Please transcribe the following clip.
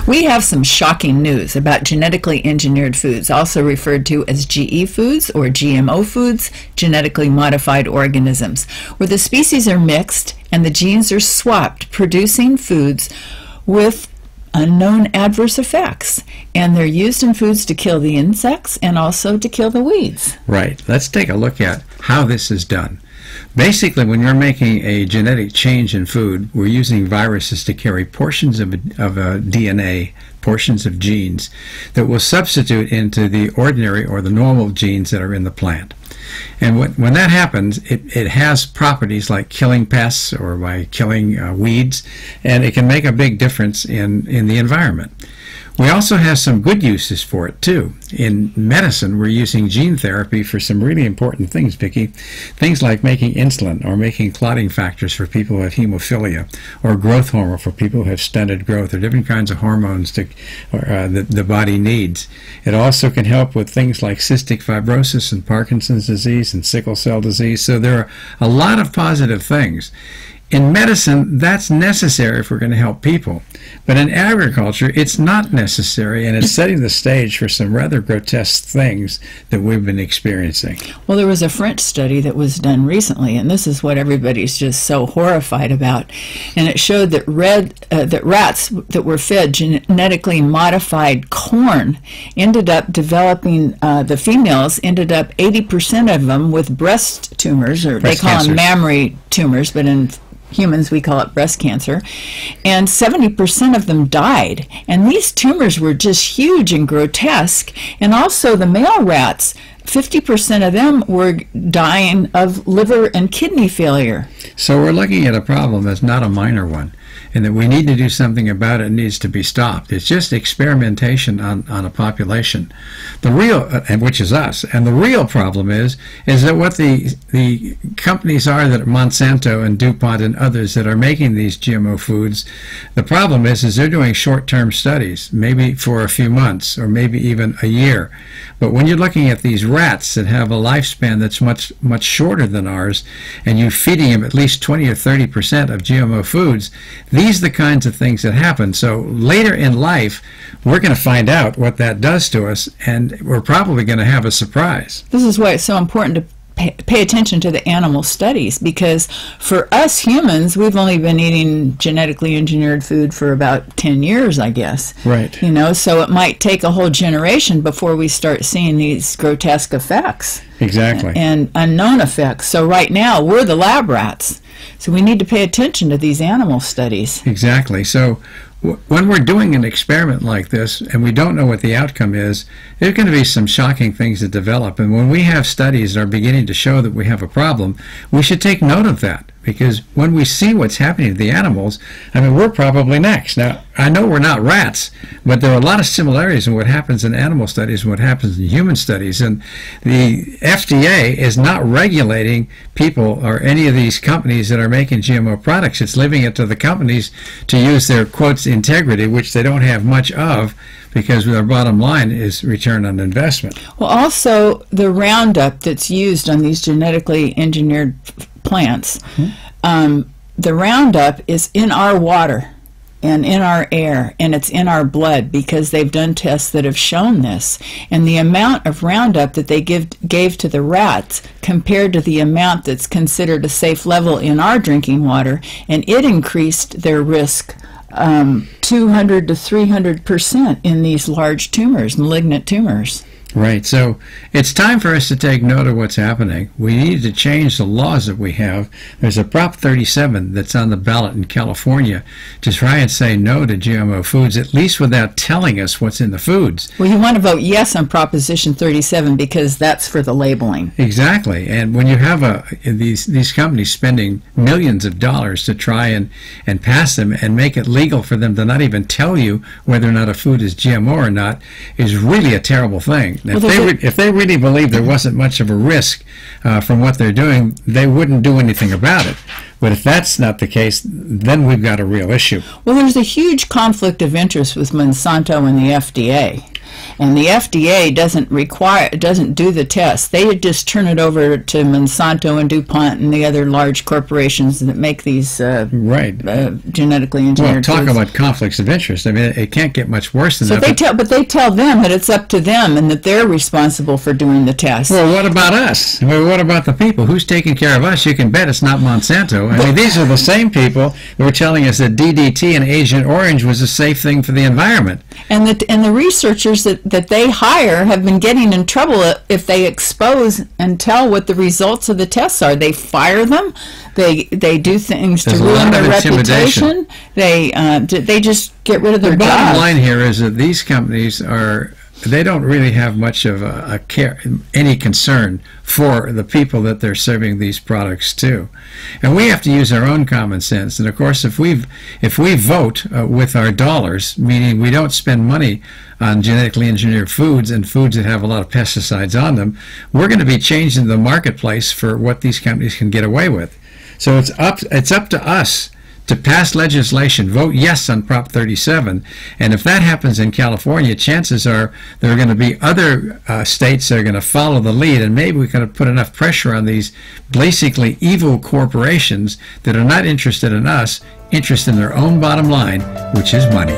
We have some shocking news about genetically engineered foods, also referred to as GE foods or GMO foods, genetically modified organisms, where the species are mixed and the genes are swapped, producing foods with unknown adverse effects. And they're used in foods to kill the insects and also to kill the weeds. Right. Let's take a look at how this is done. Basically, when you're making a genetic change in food, we're using viruses to carry portions of a DNA, portions of genes, that will substitute into the ordinary or the normal genes that are in the plant. And when that happens, it has properties like killing pests or by killing weeds, and it can make a big difference in the environment. We also have some good uses for it, too. In medicine, we're using gene therapy for some really important things, Vicki. Things like making insulin or making clotting factors for people who have hemophilia, or growth hormone for people who have stunted growth, or different kinds of hormones that the body needs. It also can help with things like cystic fibrosis and Parkinson's disease and sickle cell disease. So there are a lot of positive things. In medicine, that's necessary if we're going to help people. But in agriculture, it's not necessary, and it's setting the stage for some rather grotesque things that we've been experiencing. Well, there was a French study that was done recently, and this is what everybody's just so horrified about. And it showed that rats that were fed genetically modified corn ended up developing, the females ended up 80% of them with breast tumors, or they call them mammary tumors, but in humans we call it breast cancer, and 70% of them died. And these tumors were just huge and grotesque. And also the male rats, 50% of them were dying of liver and kidney failure. So we're looking at a problem that's not a minor one, and that we need to do something about it. It needs to be stopped. It's just experimentation on a population. The real, which is us, and the real problem is that what the companies are, that Monsanto and DuPont and others that are making these GMO foods, the problem is they're doing short-term studies, maybe for a few months or maybe even a year. But when you're looking at these rats that have a lifespan that's much shorter than ours, and you're feeding them at least 20 or 30% of GMO foods, these are the kinds of things that happen. So later in life, we're going to find out what that does to us, and we're probably going to have a surprise. This is why it's so important to pay attention to the animal studies, because for us humans, we've only been eating genetically engineered food for about 10 years, I guess. Right. You know, so it might take a whole generation before we start seeing these grotesque effects. Exactly. And unknown effects. So right now, we're the lab rats. So we need to pay attention to these animal studies. Exactly. So when we're doing an experiment like this and we don't know what the outcome is, there's going to be some shocking things that develop. And when we have studies that are beginning to show that we have a problem, we should take note of that. Because when we see what's happening to the animals, I mean, we're probably next. Now, I know we're not rats, but there are a lot of similarities in what happens in animal studies and what happens in human studies. And the FDA is not regulating people or any of these companies that are making GMO products. It's leaving it to the companies to use their, quotes, integrity, which they don't have much of, because their bottom line is return on investment. Well, also, the Roundup that's used on these genetically engineered plants, the Roundup is in our water and in our air, and it's in our blood, because they've done tests that have shown this. And the amount of Roundup that they gave to the rats compared to the amount that's considered a safe level in our drinking water, and it increased their risk 200 to 300% in these large tumors, malignant tumors. Right. So it's time for us to take note of what's happening. We need to change the laws that we have. There's a Prop 37 that's on the ballot in California to try and say no to GMO foods, at least without telling us what's in the foods. Well, you want to vote yes on Proposition 37 because that's for the labeling. Exactly. And when you have these companies spending millions of dollars to try and pass them and make it legal for them to not even tell you whether or not a food is GMO or not, is really a terrible thing. Now, if they really believed there wasn't much of a risk from what they're doing, they wouldn't do anything about it. But if that's not the case, then we've got a real issue. Well, there's a huge conflict of interest with Monsanto and the FDA. and the FDA doesn't do the test. They just turn it over to Monsanto and DuPont and the other large corporations that make these genetically engineered Well, talk foods. about conflicts of interest. I mean, it can't get much worse than So that. they tell them that it's up to them and that they're responsible for doing the test. Well, what about us? Well, what about the people? Who's taking care of us? You can bet it's not Monsanto. I mean, these are the same people who were telling us that DDT and Agent Orange was a safe thing for the environment. And the researchers that they hire have been getting in trouble if they expose and tell what the results of the tests are. They fire them. They do things There's to a lot ruin of their intimidation. reputation. They just get rid of their The bottom jobs. line here is that these companies they don't really have much of a care, any concern for the people that they're serving these products to. And we have to use our own common sense. And of course, if we vote with our dollars, meaning we don't spend money on genetically engineered foods and foods that have a lot of pesticides on them, we're going to be changing the marketplace for what these companies can get away with. So it's up to us to pass legislation, vote yes on Prop 37, and if that happens in California, chances are there are going to be other states that are going to follow the lead, and maybe we can put enough pressure on these basically evil corporations that are not interested in us, interested in their own bottom line, which is money.